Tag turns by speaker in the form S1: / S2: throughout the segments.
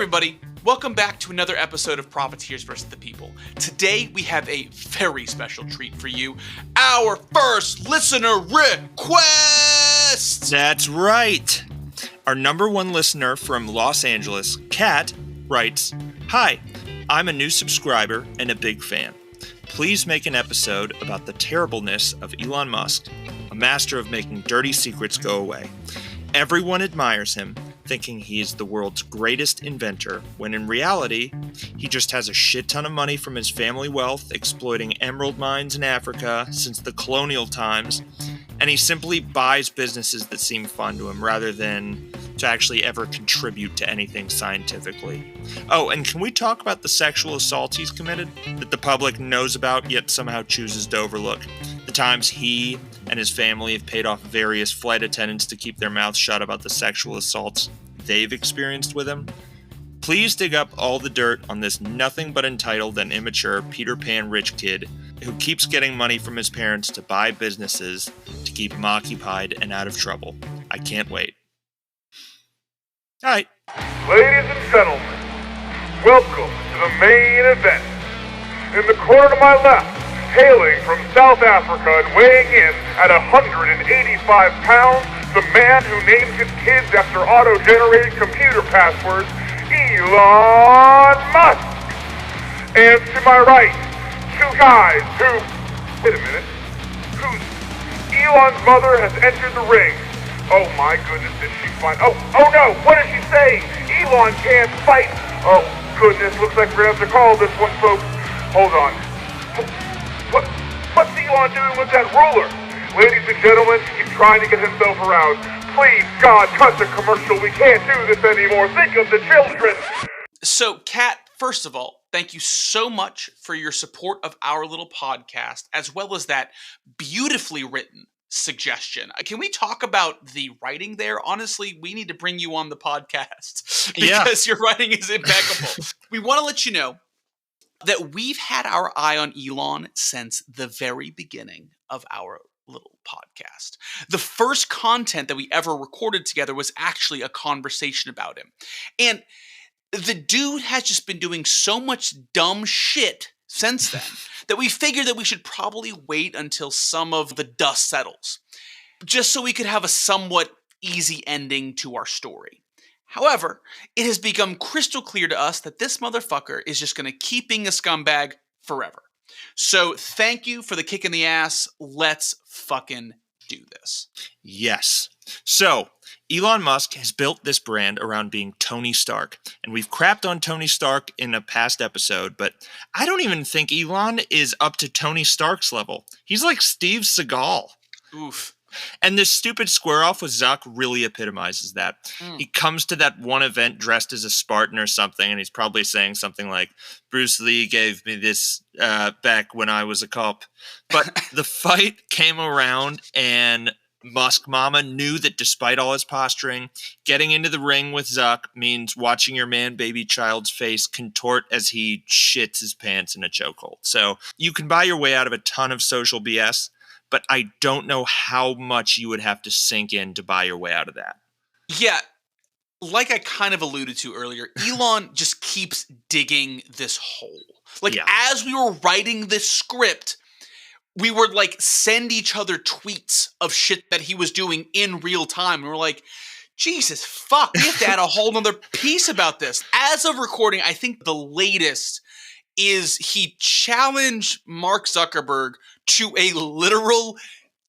S1: everybody, welcome back to another episode of Profiteers vs. the People. Today we have a very special treat for you, our first listener request!
S2: That's right! Our number one listener from Los Angeles, Kat, writes, "Hi, I'm a new subscriber and a big fan. Please make an episode about the terribleness of Elon Musk, a master of making dirty secrets go away. Everyone admires him, thinking he is the world's greatest inventor, when in reality, he just has a shit ton of money from his family wealth exploiting emerald mines in Africa since the colonial times, and he simply buys businesses that seem fun to him rather than to actually ever contribute to anything scientifically. Oh, and can we talk about the sexual assaults he's committed that the public knows about yet somehow chooses to overlook? The times he and his family have paid off various flight attendants to keep their mouths shut about the sexual assaults they've experienced with him? Please dig up all the dirt on this nothing but entitled and immature Peter Pan rich kid who keeps getting money from his parents to buy businesses to keep him occupied and out of trouble. I can't wait." All right.
S3: Ladies and gentlemen, welcome to the main event. In the corner to my left, hailing from South Africa and weighing in at 185 pounds, the man who names his kids after auto-generated computer passwords, Elon Musk. And to my right, two guys whose Elon's mother has entered the ring. Oh my goodness, did she fight? Oh no, what did she say? Elon can't fight. Oh goodness, looks like we're gonna have to call this one, folks. Hold on. What's Elon doing with that ruler? Ladies and gentlemen, he's trying to get himself aroused. Please, God, cut the commercial. We can't do this anymore. Think of the children.
S1: So, Kat, first of all, thank you so much for your support of our little podcast, as well as that beautifully written suggestion. Can we talk about the writing there? Honestly, we need to bring you on the podcast because your writing is impeccable. We want to let you know that we've had our eye on Elon since the very beginning of our little podcast. The first content that we ever recorded together was actually a conversation about him. And the dude has just been doing so much dumb shit since then that we figured that we should probably wait until some of the dust settles, just so we could have a somewhat easy ending to our story. However, it has become crystal clear to us that this motherfucker is just going to keep being a scumbag forever. So thank you for the kick in the ass. Let's fucking do this.
S2: Yes. So, Elon Musk has built this brand around being Tony Stark, and we've crapped on Tony Stark in a past episode, but I don't even think Elon is up to Tony Stark's level. He's like Steve Seagal.
S1: Oof.
S2: And this stupid square-off with Zuck really epitomizes that. He comes to that one event dressed as a Spartan or something, and he's probably saying something like, "Bruce Lee gave me this back when I was a cop." But the fight came around, and Musk Mama knew that despite all his posturing, getting into the ring with Zuck means watching your man-baby child's face contort as he shits his pants in a chokehold. So you can buy your way out of a ton of social BS, but I don't know how much you would have to sink in to buy your way out of that.
S1: Yeah, like I kind of alluded to earlier, Elon just keeps digging this hole. As we were writing this script, we would send each other tweets of shit that he was doing in real time. And we're like, Jesus fuck, we have to add a whole nother piece about this. As of recording, I think the latest is he challenged Mark Zuckerberg to a literal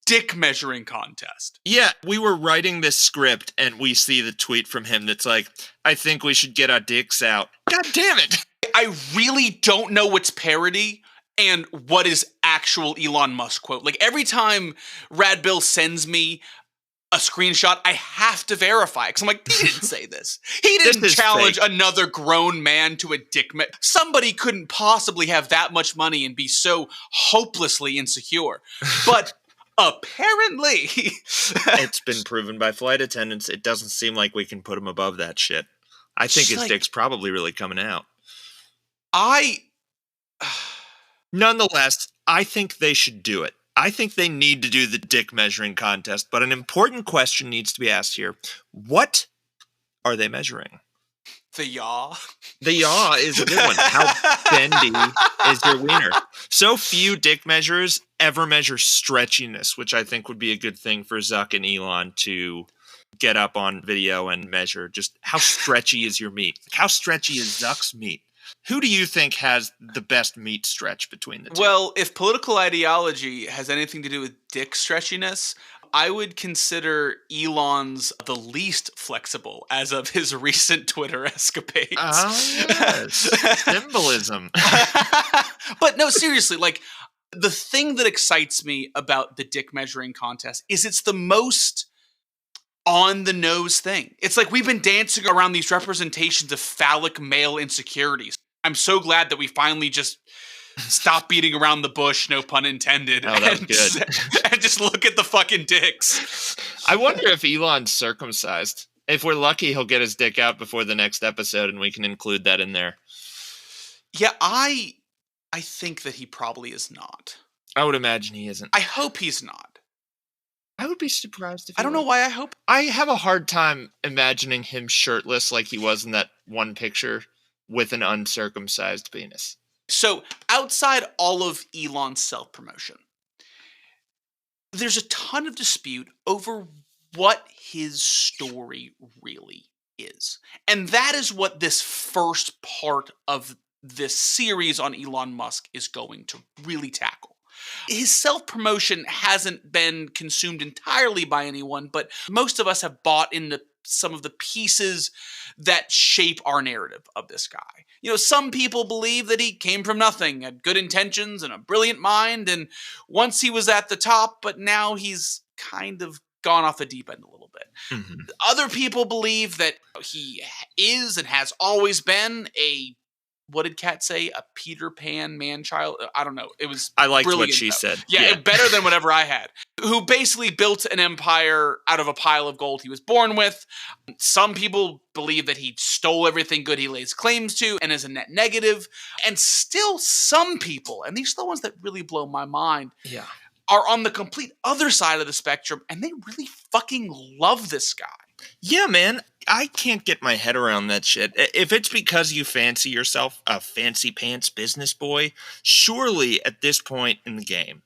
S1: dick measuring contest.
S2: Yeah, we were writing this script and we see the tweet from him that's like, "I think we should get our dicks out." God damn it.
S1: I really don't know what's parody and what is actual Elon Musk quote. Every time Rad Bill sends me a screenshot, I have to verify because I'm like, he didn't say this. He didn't challenge another grown man to a dick. Somebody couldn't possibly have that much money and be so hopelessly insecure. But apparently,
S2: it's been proven by flight attendants. It doesn't seem like we can put him above that shit. I think his dick's probably really coming out. Nonetheless, I think they should do it. I think they need to do the dick measuring contest, but an important question needs to be asked here. What are they measuring?
S1: The yaw.
S2: The yaw is a good one. How bendy is your wiener? So few dick measurers ever measure stretchiness, which I think would be a good thing for Zuck and Elon to get up on video and measure. Just how stretchy is your meat? How stretchy is Zuck's meat? Who do you think has the best meat stretch between the two?
S1: Well, if political ideology has anything to do with dick stretchiness, I would consider Elon's the least flexible as of his recent Twitter escapades.
S2: Yes. Symbolism.
S1: But no, seriously, like the thing that excites me about the dick measuring contest is it's the most on the nose thing. It's like we've been dancing around these representations of phallic male insecurities. I'm so glad that we finally just stop beating around the bush, no pun intended.
S2: Oh, that was good.
S1: And just look at the fucking dicks.
S2: I wonder if Elon's circumcised. If we're lucky, he'll get his dick out before the next episode, and we can include that in there.
S1: Yeah, I think that he probably is not.
S2: I would imagine he isn't.
S1: I hope he's not.
S2: I would be surprised if he
S1: I don't know
S2: was.
S1: why I hope.
S2: I have a hard time imagining him shirtless like he was in that one picture with an uncircumcised penis.
S1: So, outside all of Elon's self-promotion, there's a ton of dispute over what his story really is. And that is what this first part of this series on Elon Musk is going to really tackle. His self-promotion hasn't been consumed entirely by anyone, but most of us have bought into some of the pieces that shape our narrative of this guy. You know, some people believe that he came from nothing, had good intentions and a brilliant mind, and once he was at the top, but now he's kind of gone off the deep end a little bit.
S2: Mm-hmm.
S1: Other people believe that he is and has always been a, what did Kat say? A Peter Pan man-child? I don't know. It was
S2: I liked
S1: brilliant,
S2: what she
S1: though.
S2: said.
S1: Yeah, better than whatever I had. Who basically built an empire out of a pile of gold he was born with. Some people believe that he stole everything good he lays claims to and is a net negative. And still some people, and these are the ones that really blow my mind,
S2: Yeah.
S1: are on the complete other side of the spectrum, and they really fucking love this guy.
S2: Yeah, man. I can't get my head around that shit. If it's because you fancy yourself a fancy pants business boy, surely at this point in the game,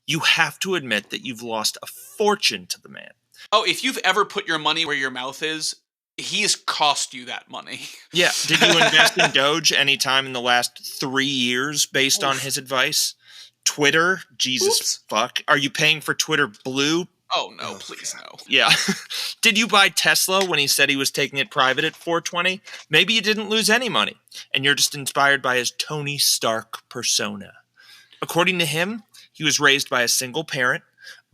S2: you have to admit that you've lost a fortune to the man.
S1: Oh, if you've ever put your money where your mouth is, he has cost you that money.
S2: Yeah. Did you invest in Doge any time in the last 3 years based on his advice? Twitter? Jesus fuck. Are you paying for Twitter Blue?
S1: Oh, no, please no.
S2: Yeah. Did you buy Tesla when he said he was taking it private at 420? Maybe you didn't lose any money, and you're just inspired by his Tony Stark persona. According to him, he was raised by a single parent,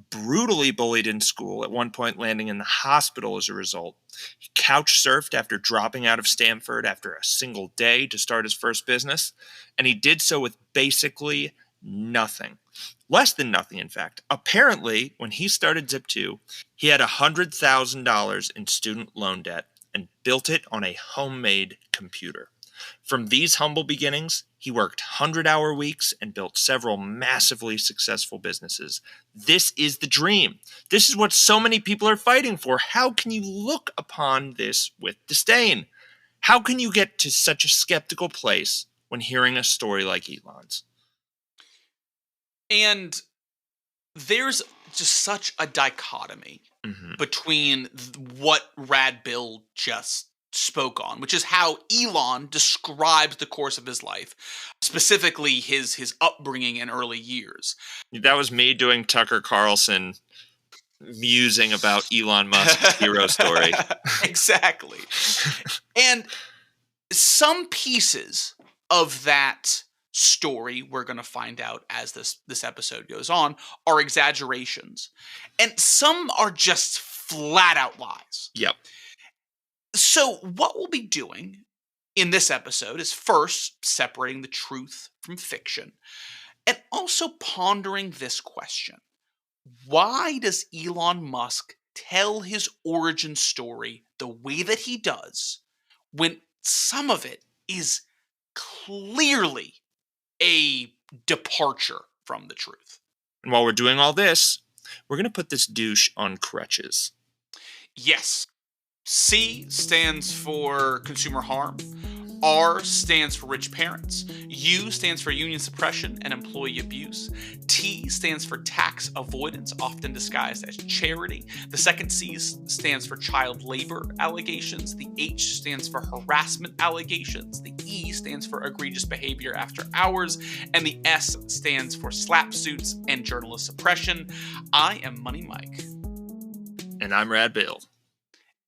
S2: brutally bullied in school, at one point landing in the hospital as a result. He couch surfed after dropping out of Stanford after a single day to start his first business, and he did so with basically nothing. Less than nothing, in fact. Apparently, when he started Zip2, he had $100,000 in student loan debt and built it on a homemade computer. From these humble beginnings, he worked 100-hour weeks and built several massively successful businesses. This is the dream. This is what so many people are fighting for. How can you look upon this with disdain? How can you get to such a skeptical place when hearing a story like Elon's?
S1: And there's just such a dichotomy between what Rad Bill just spoke on, which is how Elon describes the course of his life, specifically his upbringing in early years.
S2: That was me doing Tucker Carlson musing about Elon Musk's hero story.
S1: Exactly. And some pieces of that story, we're going to find out as this episode goes on, are exaggerations. And some are just flat out lies.
S2: Yep.
S1: So what we'll be doing in this episode is first separating the truth from fiction and also pondering this question. Why does Elon Musk tell his origin story the way that he does when some of it is clearly a departure from the truth?
S2: And while we're doing all this, we're going to put this douche on crutches.
S1: Yes. C stands for consumer harm. R stands for rich parents. U stands for union suppression and employee abuse. T stands for tax avoidance, often disguised as charity. The second C stands for child labor allegations. The H stands for harassment allegations. The E stands for egregious behavior after hours. And the S stands for slap suits and journalist suppression. I am Money Mike.
S2: And I'm Rad Bill.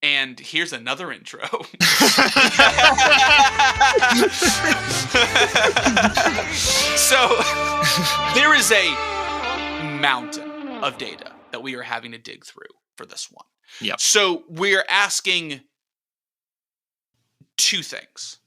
S1: And here's another intro. So, there is a mountain of data that we are having to dig through for this one.
S2: Yep.
S1: So, we're asking two things.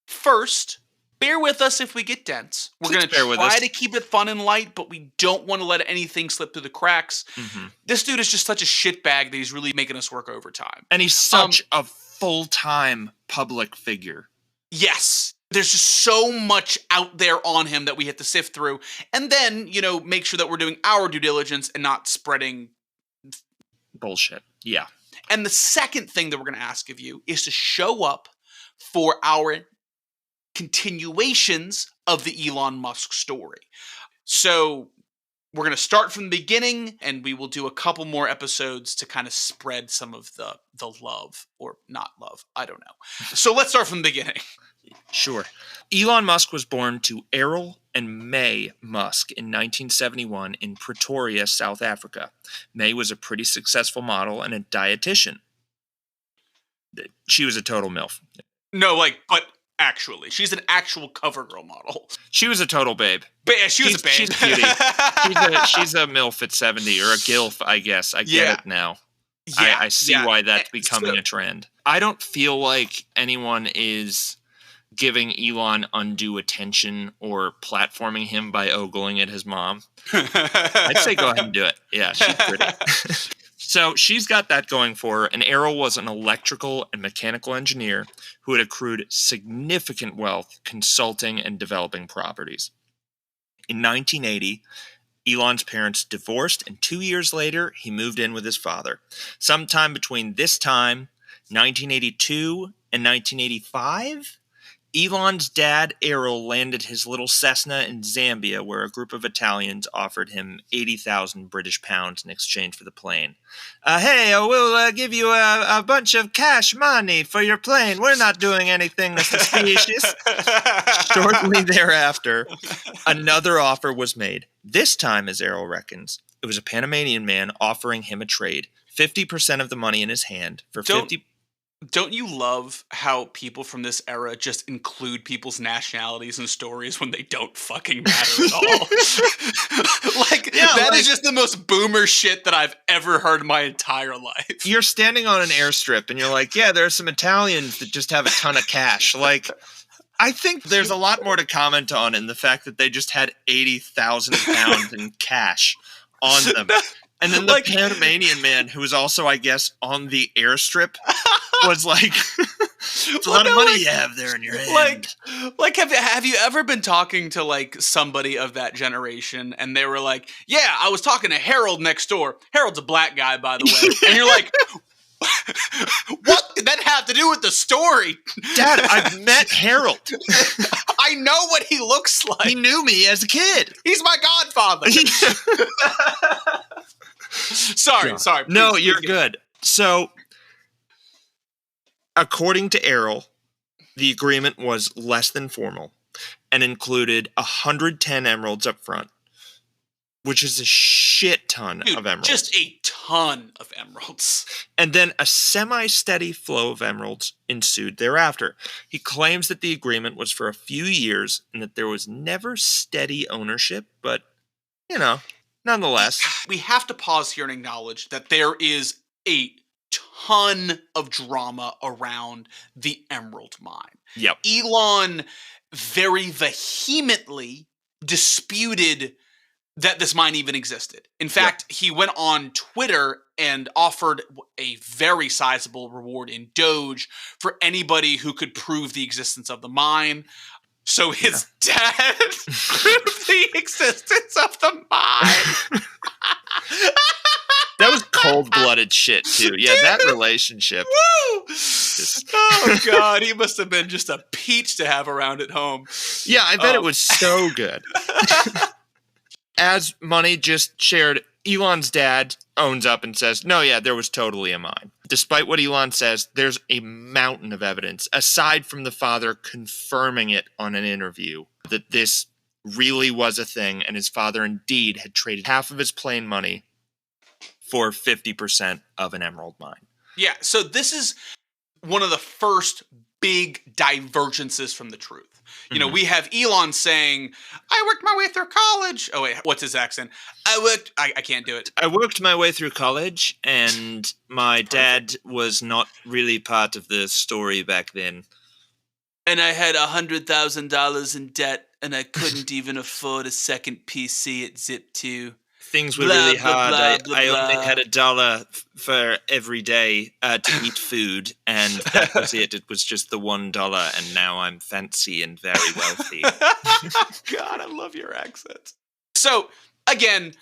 S1: First, bear with us if we get dense. We're going to try to keep it fun and light, but we don't want to let anything slip through the cracks. Mm-hmm. This dude is just such a shitbag that he's really making us work overtime.
S2: And he's such a full-time public figure.
S1: Yes. There's just so much out there on him that we have to sift through. And then, make sure that we're doing our due diligence and not spreading
S2: bullshit. Yeah.
S1: And the second thing that we're going to ask of you is to show up for our continuations of the Elon Musk story. So we're going to start from the beginning, and we will do a couple more episodes to kind of spread some of the love, or not love. I don't know. So let's start from the beginning.
S2: Sure. Elon Musk was born to Errol and May Musk in 1971 in Pretoria, South Africa. May was a pretty successful model and a dietitian. She was a total MILF.
S1: No, but actually, she's an actual CoverGirl model.
S2: She was a total babe.
S1: But yeah, she was a babe.
S2: She's a cutie. she's a MILF at 70, or a GILF, I guess. I get it now. Yeah, I see why that's becoming a trend. I don't feel like anyone is giving Elon undue attention or platforming him by ogling at his mom. I'd say go ahead and do it. Yeah, she's pretty. So she's got that going for her, and Errol was an electrical and mechanical engineer who had accrued significant wealth consulting and developing properties. In 1980, Elon's parents divorced, and 2 years later, he moved in with his father. Sometime between this time, 1982 and 1985, Elon's dad, Errol, landed his little Cessna in Zambia, where a group of Italians offered him 80,000 British pounds in exchange for the plane. Hey, we'll give you a bunch of cash money for your plane. We're not doing anything suspicious. Shortly thereafter, another offer was made. This time, as Errol reckons, it was a Panamanian man offering him a trade. 50% of the money in his hand for 50...
S1: Don't you love how people from this era just include people's nationalities and stories when they don't fucking matter at all? That is just the most boomer shit that I've ever heard in my entire life.
S2: You're standing on an airstrip and you're like, yeah, there are some Italians that just have a ton of cash. I think there's a lot more to comment on in the fact that they just had 80,000 pounds in cash on them. And then the Panamanian man, who was also, I guess, on the airstrip, was like, it's a lot of money you have there in your hand.
S1: Have you ever been talking to, somebody of that generation, and they were like, yeah, I was talking to Harold next door. Harold's a black guy, by the way. And you're like, what did that have to do with the story?
S2: Dad, I've met Harold.
S1: I know what he looks like.
S2: He knew me as a kid.
S1: He's my godfather. Sorry.
S2: No, you're good. So, according to Errol, the agreement was less than formal and included 110 emeralds up front, which is a shit ton of emeralds.
S1: Just a ton of emeralds.
S2: And then a semi-steady flow of emeralds ensued thereafter. He claims that the agreement was for a few years and that there was never steady ownership, but, nonetheless.
S1: We have to pause here and acknowledge that there is a ton of drama around the emerald mine.
S2: Yep.
S1: Elon very vehemently disputed that this mine even existed. In fact, he went on Twitter and offered a very sizable reward in Doge for anybody who could prove the existence of the mine. So his dad proved the existence of the mine.
S2: That was cold-blooded shit, too. Yeah, that relationship.
S1: Woo! Oh, God. He must have been just a peach to have around at home.
S2: Yeah, I bet it was so good. As Money just shared, Elon's dad owns up and says, no, yeah, there was totally a mine. Despite what Elon says, there's a mountain of evidence, aside from the father confirming it on an interview, that this really was a thing, and his father indeed had traded half of his plane money for 50% of an emerald mine.
S1: Yeah, so this is one of the first big divergences from the truth. You know, we have Elon saying, I worked my way through college. Oh, wait, what's his accent? I can't do it.
S2: I worked my way through college, and my dad was not really part of the story back then.
S1: And I had $100,000 in debt, and I couldn't even afford a second PC at Zip2.
S2: Things were really hard. I only had $1 for every day to eat food, and that was it. It was just the $1, and now I'm fancy and very wealthy.
S1: God, I love your accent. So, again,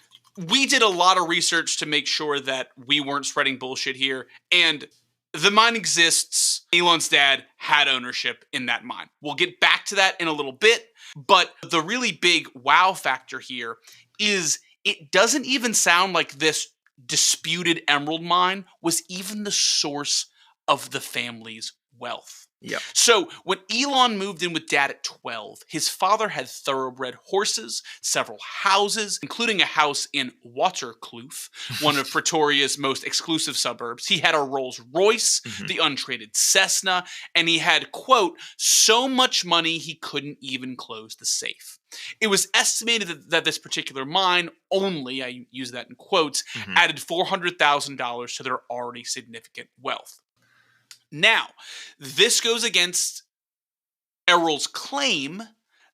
S1: we did a lot of research to make sure that we weren't spreading bullshit here, and the mine exists. Elon's dad had ownership in that mine. We'll get back to that in a little bit, but the really big wow factor here is it doesn't even sound like this disputed emerald mine was even the source of the family's wealth.
S2: Yeah.
S1: So when Elon moved in with dad at 12, his father had thoroughbred horses, several houses, including a house in Waterkloof, one of Pretoria's most exclusive suburbs. He had a Rolls Royce, the untraded Cessna, and he had, quote, so much money he couldn't even close the safe. It was estimated that this particular mine only, I use that in quotes, added $400,000 to their already significant wealth. Now, this goes against Errol's claim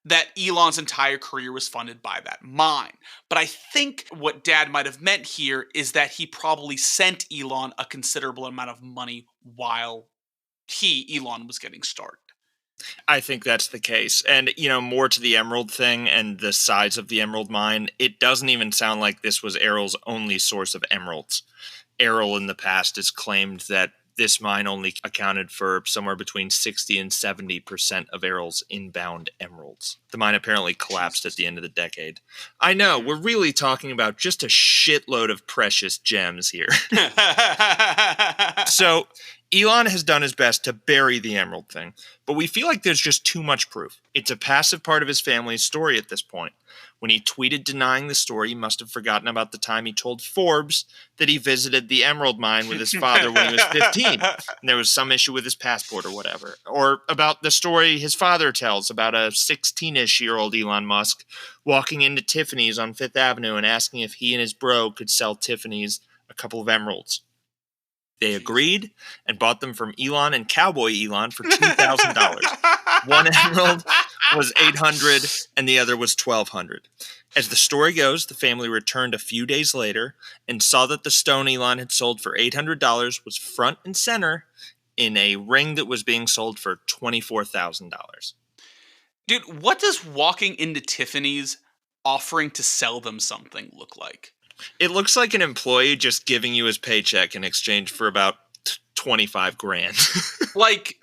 S1: that Elon's entire career was funded by that mine. But I think what Dad might have meant here is that he probably sent Elon a considerable amount of money while Elon, was getting started.
S2: I think that's the case. And, you know, more to the emerald thing and the size of the emerald mine, it doesn't even sound like this was Errol's only source of emeralds. Errol in the past has claimed that this mine only accounted for somewhere between 60 and 70% of Errol's inbound emeralds. The mine apparently collapsed at the end of the decade. I know, we're really talking about just a shitload of precious gems here. So, Elon has done his best to bury the emerald thing, but we feel like there's just too much proof. It's a passive part of his family's story at this point. When he tweeted denying the story, he must have forgotten about the time he told Forbes that he visited the emerald mine with his father when he was 15. And there was some issue with his passport or whatever. Or about the story his father tells about a 16-ish-year-old Elon Musk walking into Tiffany's on Fifth Avenue and asking if he and his bro could sell Tiffany's a couple of emeralds. They agreed and bought them from Elon and Cowboy Elon for $2,000. One emerald was $800 and the other was $1,200. As the story goes, the family returned a few days later and saw that the stone Elon had sold for $800 was front and center in a ring that was being sold for $24,000.
S1: Dude, what does walking into Tiffany's offering to sell them something look like?
S2: It looks like an employee just giving you his paycheck in exchange for about 25 grand.
S1: like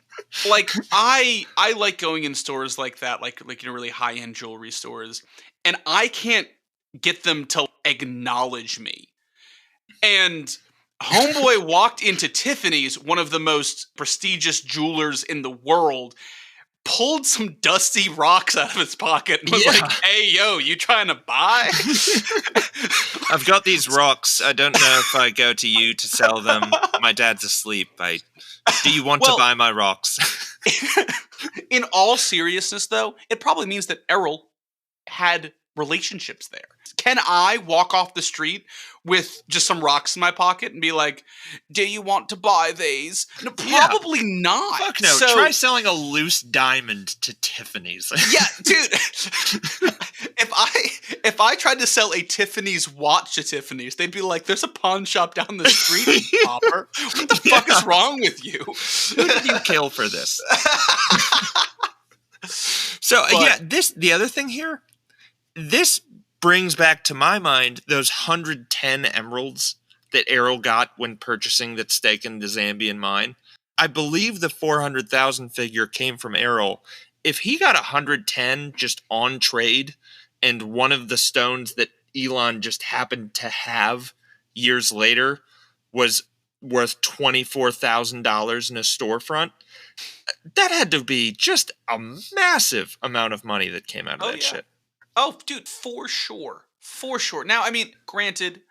S1: I like going in stores like that, like you know, really high-end jewelry stores, and I can't get them to acknowledge me. And homeboy walked into Tiffany's, one of the most prestigious jewelers in the world, pulled some dusty rocks out of his pocket and was like, hey, yo, you trying to buy?
S2: I've got these rocks. I don't know if I go to you to sell them. My dad's asleep. Do you want to buy my rocks?
S1: In all seriousness, though, it probably means that Errol had relationships there. Can I walk off the street with just some rocks in my pocket and be like, do you want to buy these? No, probably not.
S2: Fuck no. So, try selling a loose diamond to Tiffany's.
S1: Yeah, dude. If I tried to sell a Tiffany's watch to Tiffany's, they'd be like, there's a pawn shop down the street, Popper. What the fuck is wrong with you?
S2: Who did you kill for this? So, the other thing here, this brings back to my mind those 110 emeralds that Errol got when purchasing that stake in the Zambian mine. I believe the 400,000 figure came from Errol. If he got 110 just on trade, and one of the stones that Elon just happened to have years later was worth $24,000 in a storefront, that had to be just a massive amount of money that came out of that shit.
S1: Oh, dude, for sure. For sure. Now, I mean, granted,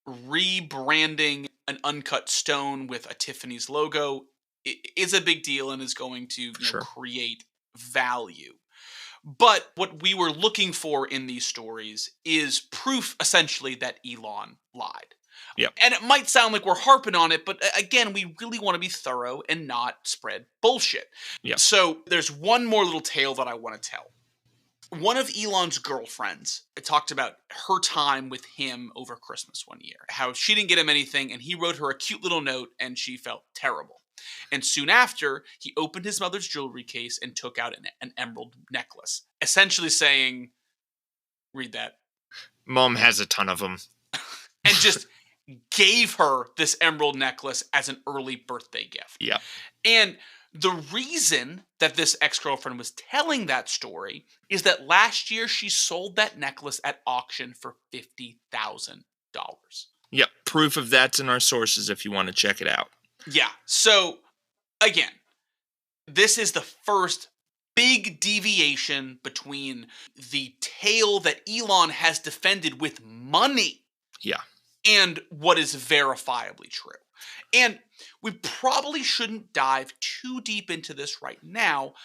S1: rebranding an uncut stone with a Tiffany's logo is a big deal and is going to create value. But what we were looking for in these stories is proof, essentially, that Elon lied.
S2: Yep.
S1: And it might sound like we're harping on it, but again, we really want to be thorough and not spread bullshit.
S2: Yep.
S1: So there's one more little tale that I want to tell. One of Elon's girlfriends talked about her time with him over Christmas one year, how she didn't get him anything, and he wrote her a cute little note, and she felt terrible. And soon after, he opened his mother's jewelry case and took out an emerald necklace, essentially saying, read that.
S2: Mom has a ton of them.
S1: And just gave her this emerald necklace as an early birthday gift.
S2: Yeah.
S1: And the reason that this ex-girlfriend was telling that story is that last year she sold that necklace at auction for $50,000.
S2: Yep. Proof of that's in our sources if you want to check it out.
S1: Yeah. So, again, this is the first big deviation between the tale that Elon has defended with money.
S2: Yeah.
S1: And what is verifiably true. And we probably shouldn't dive too deep into this right now,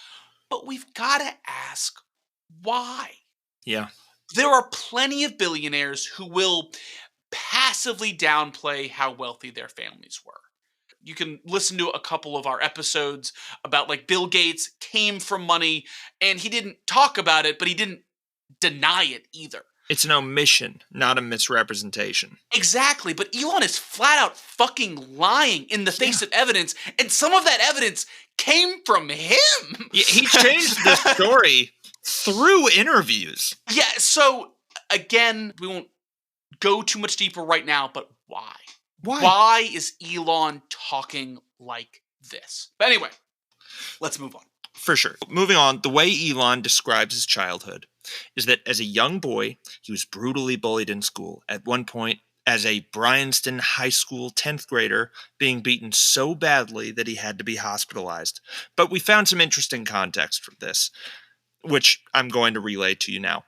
S1: but we've got to ask why.
S2: Yeah.
S1: There are plenty of billionaires who will passively downplay how wealthy their families were. You can listen to a couple of our episodes about like Bill Gates came from money and he didn't talk about it, but he didn't deny it either.
S2: It's an omission, not a misrepresentation.
S1: Exactly, but Elon is flat out fucking lying in the face of evidence, and some of that evidence came from him.
S2: Yeah, he changed the story through interviews.
S1: Yeah, so again, we won't go too much deeper right now, but why? Why is Elon talking like this? But anyway, let's move on.
S2: For sure. Moving on, the way Elon describes his childhood is that as a young boy, he was brutally bullied in school. At one point, as a Bryanston High School 10th grader, being beaten so badly that he had to be hospitalized. But we found some interesting context for this, which I'm going to relay to you now.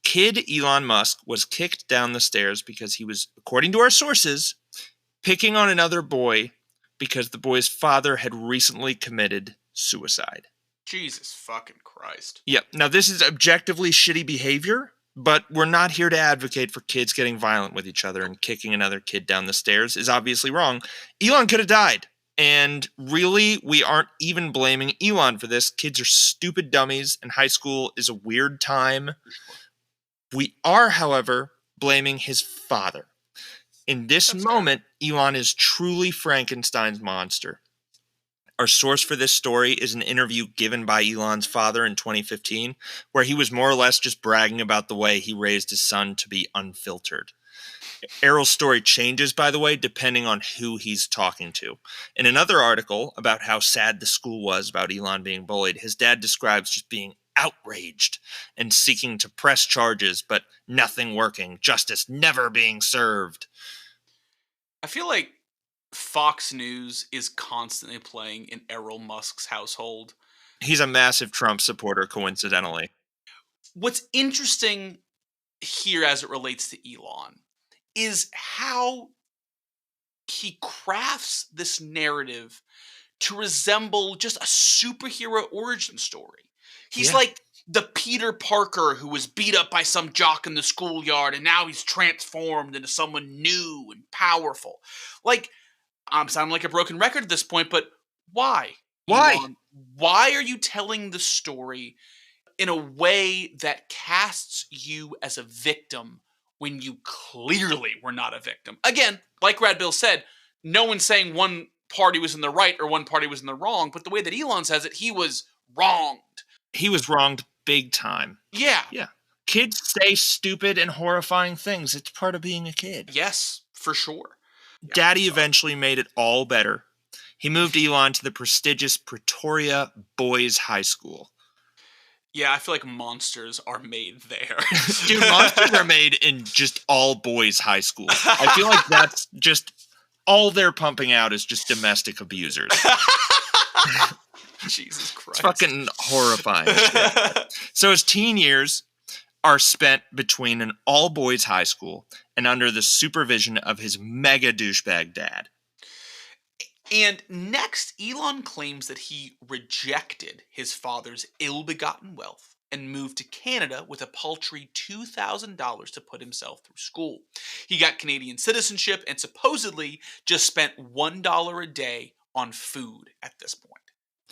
S2: Kid Elon Musk was kicked down the stairs because he was, according to our sources, picking on another boy because the boy's father had recently committed suicide.
S1: Jesus fucking Christ.
S2: Yeah. Now, this is objectively shitty behavior, but we're not here to advocate for kids getting violent with each other, and kicking another kid down the stairs is obviously wrong. Elon could have died. And really, we aren't even blaming Elon for this. Kids are stupid dummies, and high school is a weird time. We are, however, blaming his father. In this moment, Elon is truly Frankenstein's monster. Our source for this story is an interview given by Elon's father in 2015, where he was more or less just bragging about the way he raised his son to be unfiltered. Errol's story changes, by the way, depending on who he's talking to. In another article about how sad the school was about Elon being bullied, his dad describes just being outraged and seeking to press charges, but nothing working, justice never being served.
S1: I feel like Fox News is constantly playing in Errol Musk's household.
S2: He's a massive Trump supporter, coincidentally.
S1: What's interesting here as it relates to Elon is how he crafts this narrative to resemble just a superhero origin story. He's like the Peter Parker who was beat up by some jock in the schoolyard and now he's transformed into someone new and powerful. Like, I'm sounding like a broken record at this point, but why?
S2: Why?
S1: Elon, why are you telling the story in a way that casts you as a victim when you clearly were not a victim? Again, like Rad Bill said, no one's saying one party was in the right or one party was in the wrong, but the way that Elon says it, he was wronged.
S2: He was wronged big time.
S1: Yeah.
S2: Yeah. Kids say stupid and horrifying things. It's part of being a kid.
S1: Yes, for sure.
S2: Daddy eventually made it all better. He moved Elon to the prestigious Pretoria Boys High School.
S1: Yeah, I feel like monsters are made there.
S2: Dude, monsters are made in just all boys high schools. I feel like that's just all they're pumping out is just domestic abusers.
S1: Jesus Christ.
S2: It's fucking horrifying shit. So his teen years are spent between an all-boys high school and under the supervision of his mega douchebag dad.
S1: And next, Elon claims that he rejected his father's ill-begotten wealth and moved to Canada with a paltry $2,000 to put himself through school. He got Canadian citizenship and supposedly just spent $1 a day on food at this point.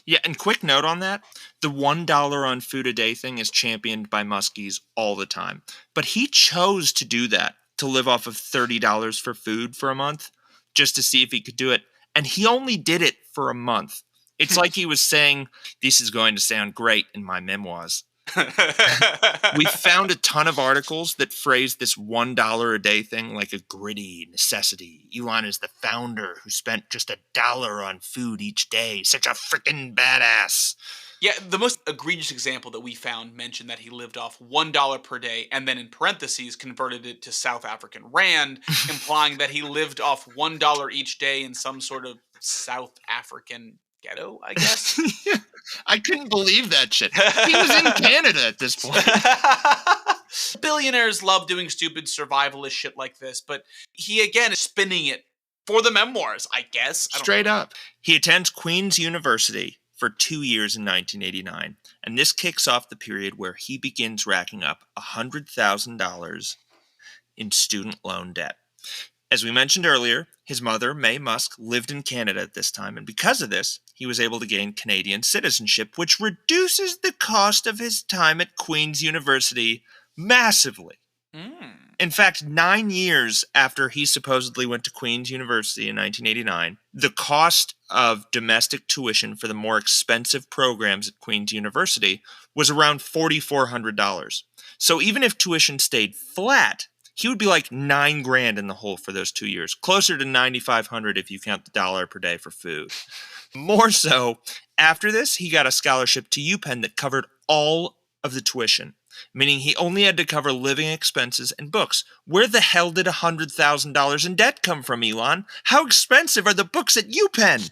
S2: Yeah, and quick note on that, the $1 on food a day thing is championed by Muskies all the time. But he chose to do that, to live off of $30 for food for a month, just to see if he could do it. And he only did it for a month. It's like he was saying, this is going to sound great in my memoirs. We found a ton of articles that phrase this $1 a day thing like a gritty necessity. Elon is the founder who spent just $1 on food each day. Such a freaking badass.
S1: Yeah, the most egregious example that we found mentioned that he lived off $1 per day and then in parentheses converted it to South African Rand, implying that he lived off $1 each day in some sort of South African ghetto, I guess.
S2: Yeah, I couldn't believe that shit. He was in Canada at this point.
S1: Billionaires love doing stupid survivalist shit like this, but he again is spinning it for the memoirs, I guess.
S2: Straight up. He attends Queen's University for 2 years in 1989, and this kicks off the period where he begins racking up $100,000 in student loan debt. As we mentioned earlier, his mother, Mae Musk, lived in Canada at this time, and because of this, he was able to gain Canadian citizenship, which reduces the cost of his time at Queen's University massively. In fact, 9 years after he supposedly went to Queen's University in 1989, the cost of domestic tuition for the more expensive programs at Queen's University was around $4,400. So even if tuition stayed flat, he would be like $9,000 in the hole for those 2 years, closer to $9,500 if you count the $1 per day for food. More so, after this, he got a scholarship to UPenn that covered all of the tuition, meaning he only had to cover living expenses and books. Where the hell did $100,000 in debt come from, Elon? How expensive are the books at UPenn?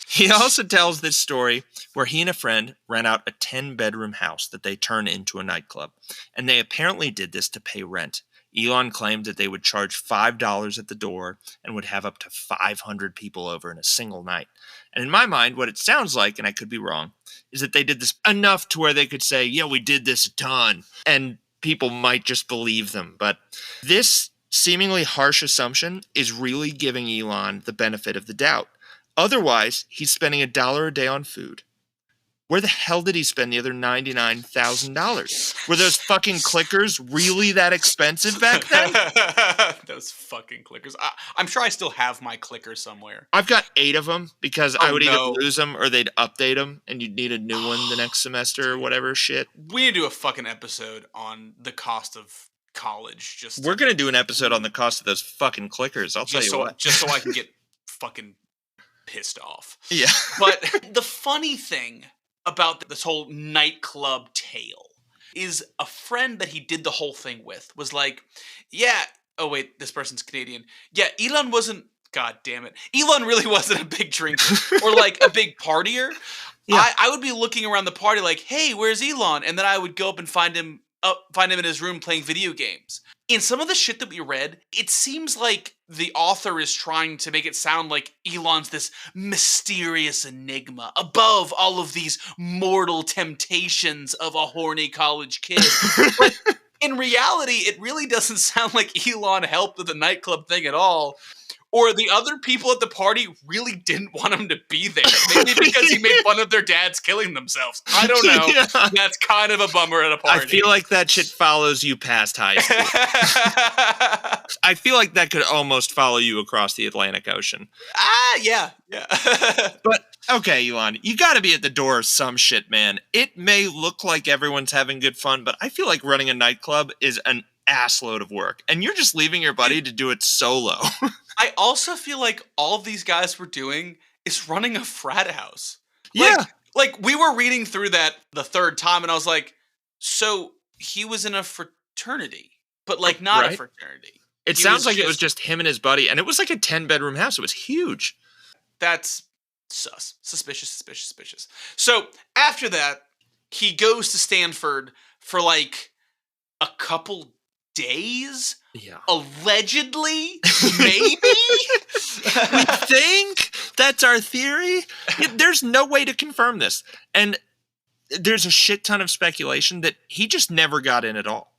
S2: He also tells this story where he and a friend rent out a 10-bedroom house that they turn into a nightclub, and they apparently did this to pay rent. Elon claimed that they would charge $5 at the door and would have up to 500 people over in a single night. And in my mind, what it sounds like, and I could be wrong, is that they did this enough to where they could say, yeah, we did this a ton, and people might just believe them. But this seemingly harsh assumption is really giving Elon the benefit of the doubt. Otherwise, he's spending $1 a day on food. Where the hell did he spend the other $99,000? Were those fucking clickers really that expensive back then?
S1: Those fucking clickers. I'm sure I still have my clicker somewhere.
S2: I've got 8 of them because I would either lose them or they'd update them and you'd need a new one the next semester or whatever shit.
S1: We need to do a fucking episode on the cost of college.
S2: We're going to do an episode on the cost of those fucking clickers. I'll tell you what.
S1: Just so I can get fucking pissed off.
S2: Yeah.
S1: But the funny thing about this whole nightclub tale is a friend that he did the whole thing with was like, yeah, oh wait, this person's Canadian. Yeah, Elon wasn't, god damn it. Elon really wasn't a big drinker or like a big partier. Yeah. I would be looking around the party like, hey, where's Elon? And then I would go up and find him in his room playing video games. In some of the shit that we read, it seems like the author is trying to make it sound like Elon's this mysterious enigma above all of these mortal temptations of a horny college kid. But in reality, it really doesn't sound like Elon helped with the nightclub thing at all. Or the other people at the party really didn't want him to be there. Maybe because he made fun of their dads killing themselves. I don't know. Yeah. That's kind of a bummer at a party.
S2: I feel like that shit follows you past high school. I feel like that could almost follow you across the Atlantic Ocean.
S1: Yeah.
S2: But, okay, Elon, you gotta be at the door of some shit, man. It may look like everyone's having good fun, but I feel like running a nightclub is an assload of work. And you're just leaving your buddy to do it solo.
S1: I also feel like all of these guys were doing is running a frat house.
S2: Yeah.
S1: Like we were reading through that the third time, and I was like, so he was in a fraternity, but like not a fraternity.
S2: It sounds like it was just him and his buddy, and it was like a 10-bedroom house. It was huge.
S1: That's sus. Suspicious. So after that, he goes to Stanford for like a couple days.
S2: Yeah.
S1: Allegedly, maybe?
S2: We think that's our theory. There's no way to confirm this. And there's a shit ton of speculation that he just never got in at all.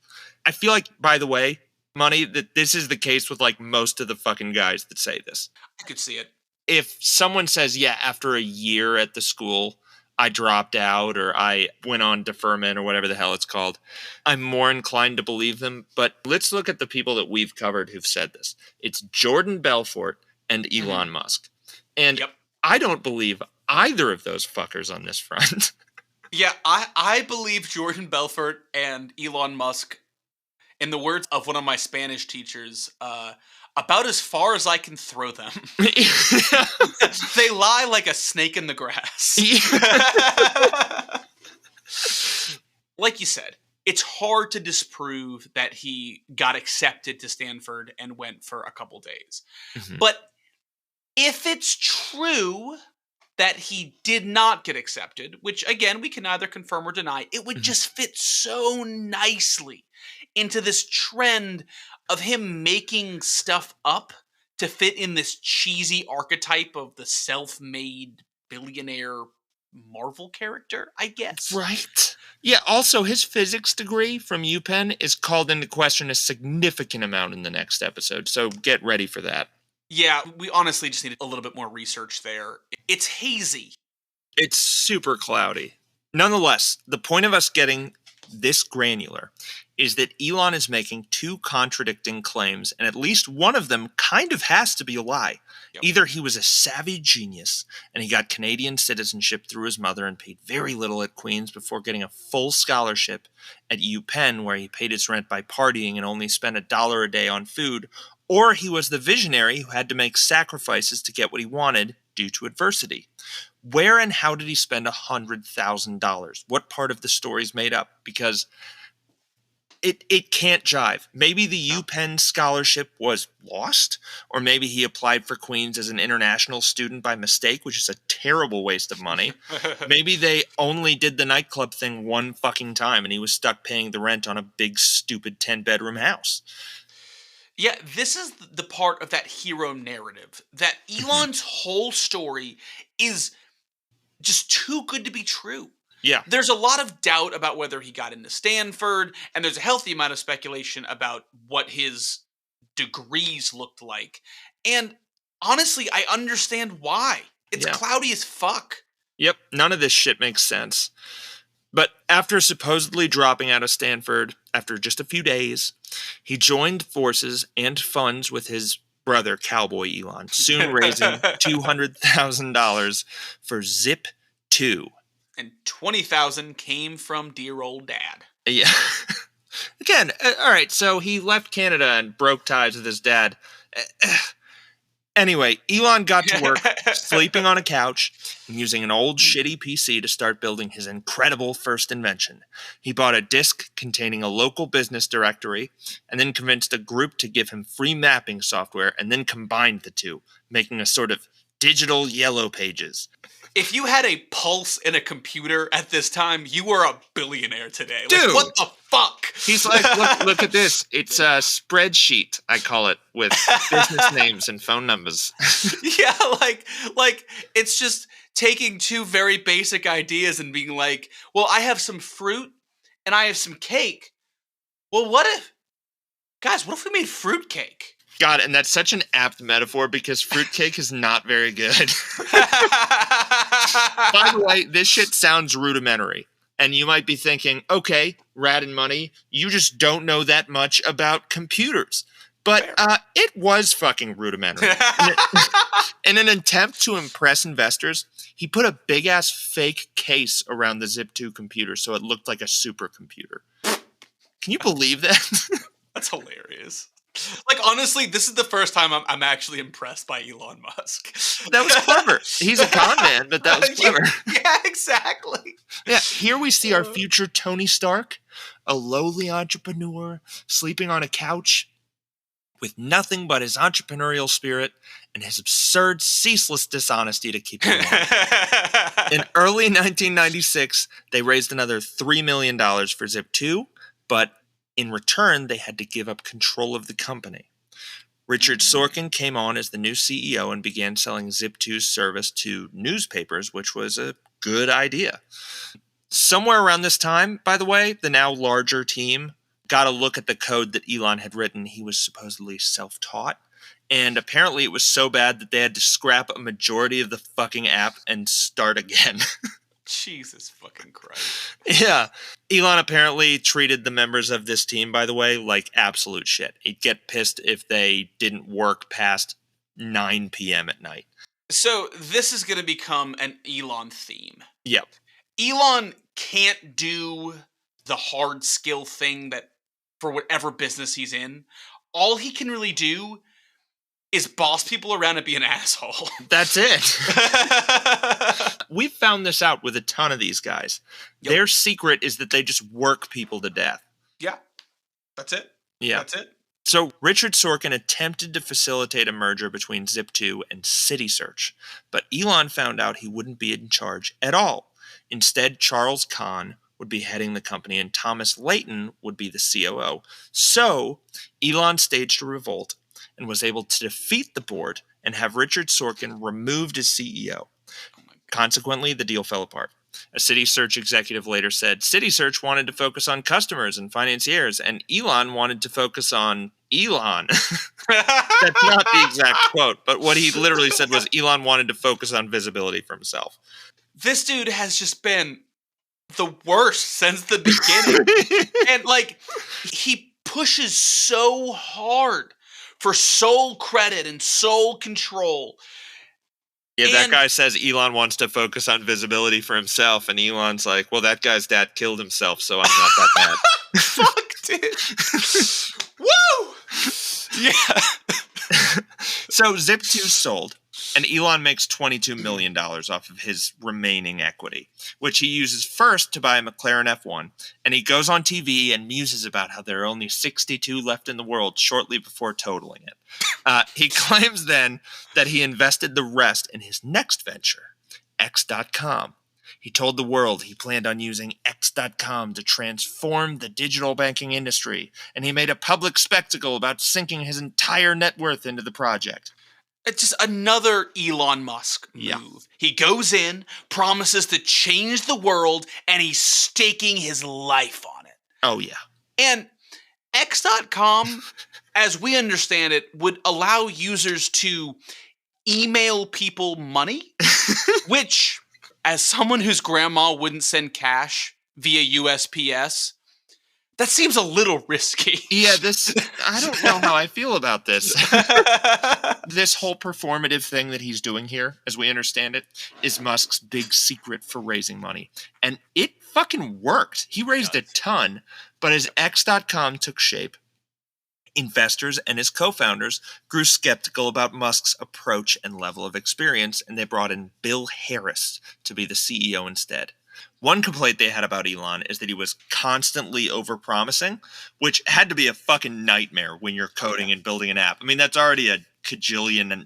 S2: I feel like, by the way, Money, that this is the case with like most of the fucking guys that say this.
S1: I could see it.
S2: If someone says, yeah, after a year at the school, I dropped out or I went on deferment or whatever the hell it's called, I'm more inclined to believe them. But let's look at the people that we've covered who've said this. It's Jordan Belfort and Elon Musk. And I don't believe either of those fuckers on this front.
S1: Yeah, I believe Jordan Belfort and Elon Musk, in the words of one of my Spanish teachers, about as far as I can throw them. They lie like a snake in the grass. Like you said, it's hard to disprove that he got accepted to Stanford and went for a couple days. Mm-hmm. But if it's true that he did not get accepted, which again, we can neither confirm or deny, it would just fit so nicely into this trend of him making stuff up to fit in this cheesy archetype of the self-made billionaire Marvel character, I guess.
S2: Right. Yeah, also his physics degree from UPenn is called into question a significant amount in the next episode, so get ready for that.
S1: Yeah, we honestly just need a little bit more research there. It's hazy.
S2: It's super cloudy. Nonetheless, the point of us getting this granular is that Elon is making two contradicting claims, and at least one of them kind of has to be a lie. Yep. Either he was a savvy genius, and he got Canadian citizenship through his mother and paid very little at Queen's before getting a full scholarship at UPenn, where he paid his rent by partying and only spent $1 a day on food, or he was the visionary who had to make sacrifices to get what he wanted due to adversity. Where and how did he spend $100,000? What part of the story is made up? Because it can't jive. Maybe the UPenn scholarship was lost, or maybe he applied for Queen's as an international student by mistake, which is a terrible waste of money. Maybe they only did the nightclub thing one fucking time, and he was stuck paying the rent on a big, stupid 10-bedroom house.
S1: Yeah, this is the part of that hero narrative, that Elon's whole story is just too good to be true.
S2: Yeah.
S1: There's a lot of doubt about whether he got into Stanford, and there's a healthy amount of speculation about what his degrees looked like. And honestly, I understand why. It's cloudy as fuck.
S2: Yep, none of this shit makes sense. But after supposedly dropping out of Stanford after just a few days, he joined forces and funds with his brother, Cowboy Elon, soon raising $200,000 for Zip 2.
S1: And $20,000 came from dear old dad.
S2: Yeah. Again, all right, so he left Canada and broke ties with his dad. Anyway, Elon got to work sleeping on a couch and using an old shitty PC to start building his incredible first invention. He bought a disk containing a local business directory and then convinced a group to give him free mapping software and then combined the two, making a sort of digital Yellow Pages.
S1: If you had a pulse in a computer at this time, you were a billionaire today.
S2: Dude,
S1: like, what the fuck?
S2: He's like, look at this. It's a spreadsheet, I call it, with business names and phone numbers.
S1: Yeah, like it's just taking two very basic ideas and being like, well, I have some fruit and I have some cake. Well, what if we made fruitcake?
S2: God, and that's such an apt metaphor because fruitcake is not very good. By the way, this shit sounds rudimentary. And you might be thinking, okay, Rad and Money, you just don't know that much about computers. But it was fucking rudimentary. In an attempt to impress investors, he put a big-ass fake case around the Zip 2 computer so it looked like a supercomputer. Can you believe that?
S1: That's hilarious. Like, honestly, this is the first time I'm actually impressed by Elon Musk.
S2: That was clever. He's a con man, but that was clever.
S1: Yeah, exactly.
S2: Yeah, here we see our future Tony Stark, a lowly entrepreneur sleeping on a couch with nothing but his entrepreneurial spirit and his absurd, ceaseless dishonesty to keep him alive. In early 1996, they raised another $3 million for Zip2, but in return, they had to give up control of the company. Richard Sorkin came on as the new CEO and began selling Zip2's service to newspapers, which was a good idea. Somewhere around this time, by the way, the now larger team got a look at the code that Elon had written. He was supposedly self-taught, and apparently it was so bad that they had to scrap a majority of the fucking app and start again.
S1: Jesus fucking Christ.
S2: Yeah. Elon apparently treated the members of this team, by the way, like absolute shit. He'd get pissed if they didn't work past 9 p.m. at night.
S1: So this is going to become an Elon theme.
S2: Yep.
S1: Elon can't do the hard skill thing that for whatever business he's in. All he can really do is boss people around and be an asshole.
S2: That's it. We've found this out with a ton of these guys.
S1: Yep.
S2: Their secret is that they just work people to death.
S1: Yeah. That's it.
S2: Yeah.
S1: That's it.
S2: So Richard Sorkin attempted to facilitate a merger between Zip2 and CitySearch, but Elon found out he wouldn't be in charge at all. Instead, Charles Kahn would be heading the company and Thomas Layton would be the COO. So Elon staged a revolt and was able to defeat the board and have Richard Sorkin removed as CEO. Consequently, the deal fell apart. A CitySearch executive later said CitySearch wanted to focus on customers and financiers, and Elon wanted to focus on Elon. That's not the exact quote, but what he literally said was Elon wanted to focus on visibility for himself.
S1: This dude has just been the worst since the beginning. And, like, he pushes so hard for sole credit and sole control.
S2: Yeah, that guy says Elon wants to focus on visibility for himself, and Elon's like, well, that guy's dad killed himself, so I'm not that bad.
S1: Fuck, dude. Woo! Yeah.
S2: So Zip2 sold, and Elon makes $22 million off of his remaining equity, which he uses first to buy a McLaren F1, and he goes on TV and muses about how there are only 62 left in the world shortly before totaling it. He claims then that he invested the rest in his next venture, X.com. He told the world he planned on using X.com to transform the digital banking industry, and he made a public spectacle about sinking his entire net worth into the project.
S1: It's just another Elon Musk move.
S2: Yeah.
S1: He goes in, promises to change the world, and he's staking his life on it.
S2: Oh, yeah.
S1: And X.com, as we understand it, would allow users to email people money, which, as someone whose grandma wouldn't send cash via USPS, that seems a little risky.
S2: Yeah, I don't know how I feel about this. This whole performative thing that he's doing here, as we understand it, is Musk's big secret for raising money. And it fucking worked. He raised a ton, but as X.com took shape, investors and his co-founders grew skeptical about Musk's approach and level of experience, and they brought in Bill Harris to be the CEO instead. One complaint they had about Elon is that he was constantly overpromising, which had to be a fucking nightmare when you're coding and building an app. I mean, that's already a cajillion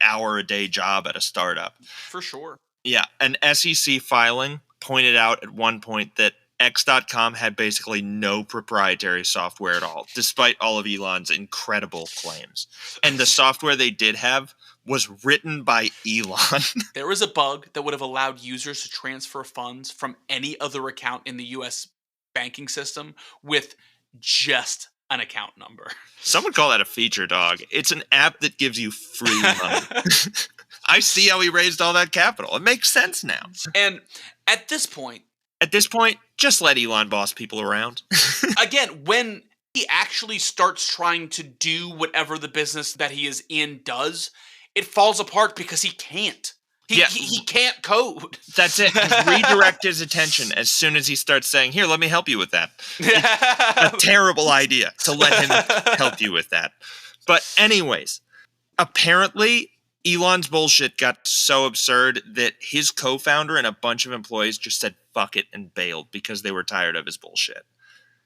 S2: hour a day job at a startup.
S1: For sure.
S2: Yeah, an SEC filing pointed out at one point that X.com had basically no proprietary software at all, despite all of Elon's incredible claims. And the software they did have was written by Elon.
S1: There was a bug that would have allowed users to transfer funds from any other account in the U.S. banking system with just an account number.
S2: Some would call that a feature, dog. It's an app that gives you free money. I see how he raised all that capital. It makes sense now.
S1: And at this point,
S2: just let Elon boss people around.
S1: again, when he actually starts trying to do whatever the business that he is in does, it falls apart because he can't. He can't code.
S2: That's it. Just redirect his attention as soon as he starts saying, here, let me help you with that. It's a terrible idea to let him help you with that. But anyways, apparently Elon's bullshit got so absurd that his co-founder and a bunch of employees just said fuck it and bailed because they were tired of his bullshit.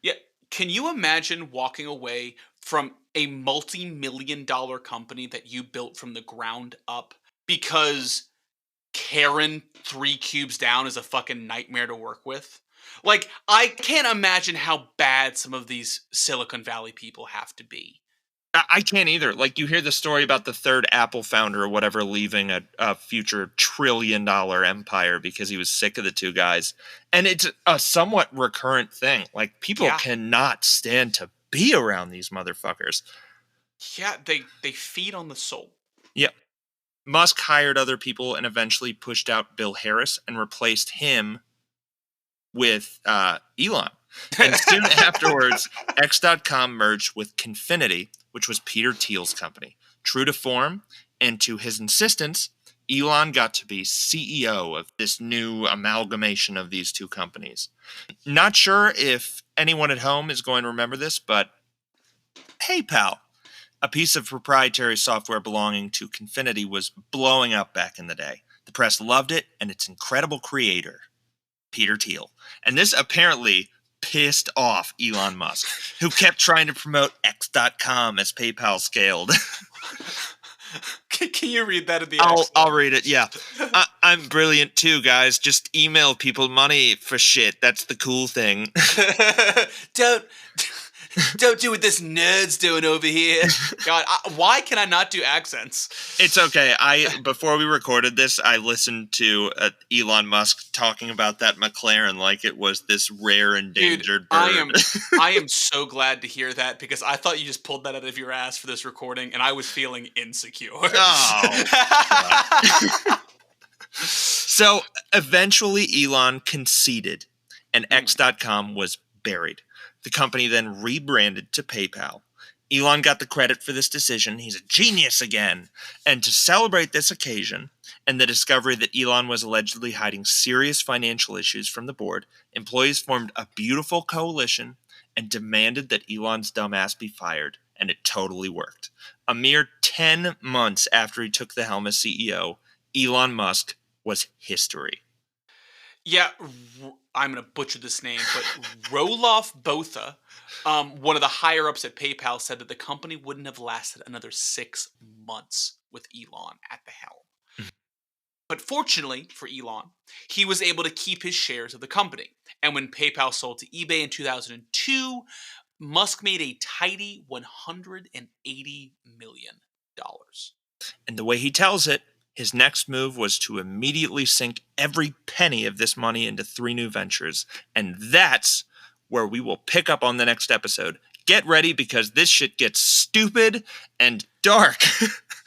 S1: Yeah. Can you imagine walking away from a multi-million-dollar company that you built from the ground up because Karen 3 cubes down is a fucking nightmare to work with? Like, I can't imagine how bad some of these Silicon Valley people have to be.
S2: I can't either. Like, you hear the story about the third Apple founder or whatever leaving a future $1 trillion empire because he was sick of the two guys. And it's a somewhat recurrent thing. Like, people cannot stand to be around these motherfuckers.
S1: Yeah, they feed on the soul.
S2: Yep. Musk hired other people and eventually pushed out Bill Harris and replaced him with Elon. And soon afterwards, X.com merged with Confinity, which was Peter Thiel's company. True to form, and to his insistence, Elon got to be CEO of this new amalgamation of these two companies. Not sure if anyone at home is going to remember this, but PayPal, a piece of proprietary software belonging to Confinity, was blowing up back in the day. The press loved it, and its incredible creator, Peter Thiel. And this apparently pissed off Elon Musk, who kept trying to promote X.com as PayPal scaled.
S1: Can you read that at the
S2: I'll read it, yeah. I'm brilliant too, guys. Just email people money for shit. That's the cool thing.
S1: Don't do what this nerd's doing over here. God, why can I not do accents?
S2: It's okay. Before we recorded this, I listened to Elon Musk talking about that McLaren like it was this rare endangered bird.
S1: I am so glad to hear that because I thought you just pulled that out of your ass for this recording, and I was feeling insecure.
S2: Oh. So eventually Elon conceded, and X.com was buried. The company then rebranded to PayPal. Elon got the credit for this decision. He's a genius again. And to celebrate this occasion and the discovery that Elon was allegedly hiding serious financial issues from the board, employees formed a beautiful coalition and demanded that Elon's dumbass be fired. And it totally worked. A mere 10 months after he took the helm as CEO, Elon Musk was history.
S1: Yeah, I'm going to butcher this name, but Roloff Botha, one of the higher-ups at PayPal, said that the company wouldn't have lasted another 6 months with Elon at the helm. But fortunately for Elon, he was able to keep his shares of the company. And when PayPal sold to eBay in 2002, Musk made a tidy $180 million.
S2: And the way he tells it, his next move was to immediately sink every penny of this money into 3 new ventures. And that's where we will pick up on the next episode. Get ready because this shit gets stupid and dark.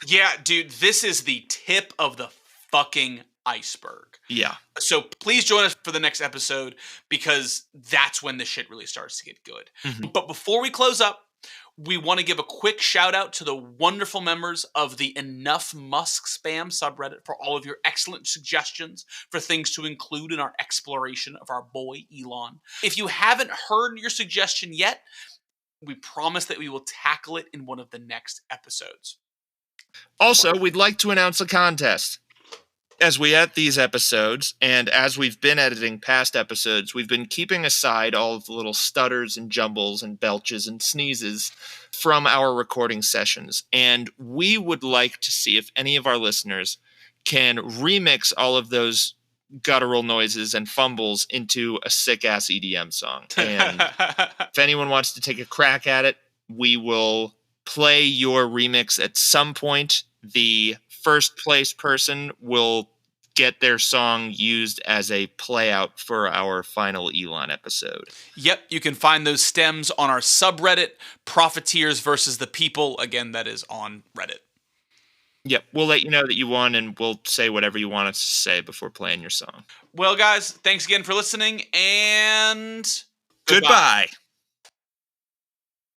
S1: Yeah, dude, this is the tip of the fucking iceberg.
S2: Yeah.
S1: So please join us for the next episode because that's when the shit really starts to get good. Mm-hmm. But before we close up, we want to give a quick shout out to the wonderful members of the Enough Musk Spam subreddit for all of your excellent suggestions for things to include in our exploration of our boy Elon. If you haven't heard your suggestion yet, we promise that we will tackle it in one of the next episodes.
S2: Also, we'd like to announce a contest. As we edit these episodes, and as we've been editing past episodes, we've been keeping aside all of the little stutters and jumbles and belches and sneezes from our recording sessions. And we would like to see if any of our listeners can remix all of those guttural noises and fumbles into a sick-ass EDM song. And if anyone wants to take a crack at it, we will play your remix at some point. The first place person will get their song used as a play out for our final Elon episode.
S1: Yep, you can find those stems on our subreddit, Profiteers versus the People. Again, that is on Reddit.
S2: Yep, we'll let you know that you won, and we'll say whatever you want us to say before playing your song.
S1: Well, guys, thanks again for listening, and
S2: goodbye.